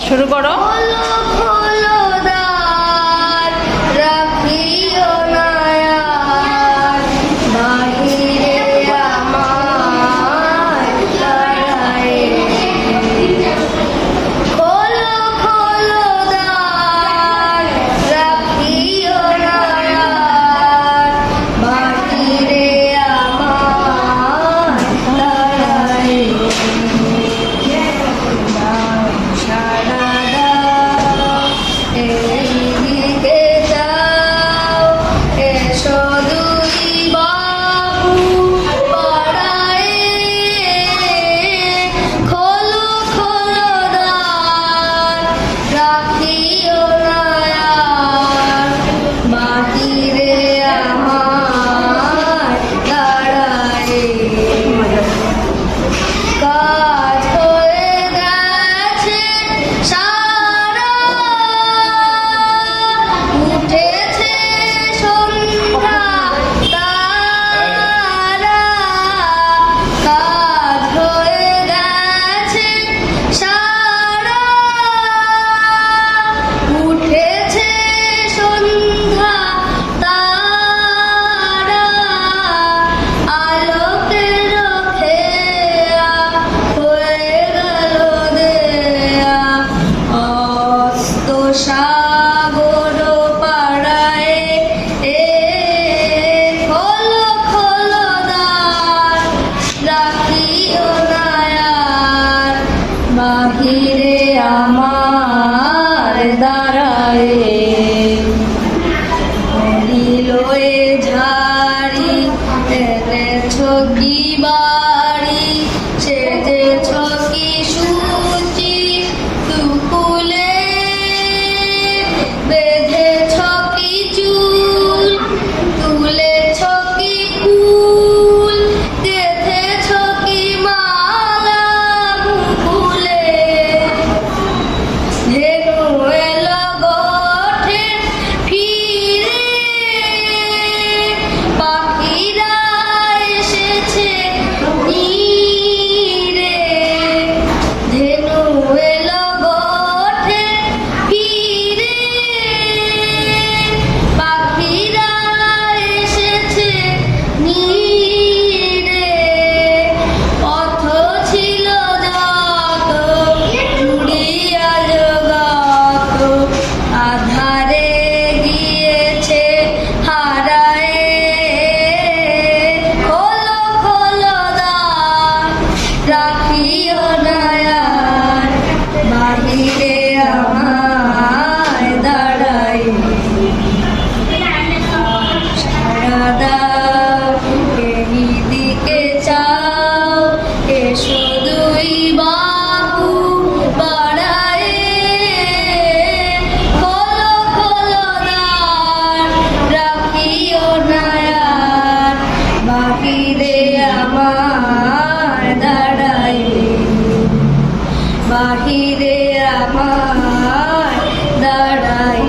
শুরু করো। বাহিরে আমার দাঁড়ায় লয়ে ঝাড়ি এনেছ কি বাড়ি সেজেছ কি সুচি দুকুলে বেঁধেছ কি চুল তুলেছ কি ফুল গেঁথেছ কি মালা মুকুলে ধেনু এলো গোঠে ফিরে পাখিরা এসেছে নীরে ধেনু এলো গোঠে ফিরে পাখিরা এসেছে নীরে পথ ছিল যত জুড়িয়া জগত আধারে গিয়েছে হারায়ে খোলো খোলো দ্বার রাখিও নয়ার বাহিরে আমায় দাঁড়াই সারা দাও এদিকে চাও এসো দুই বাহু বাড়ায়ে খোলো খোলো দ্বার রাখিও নয়ার বাহিরে আমার দাঁড়াই বাহিরে আমার দাঁড়াই।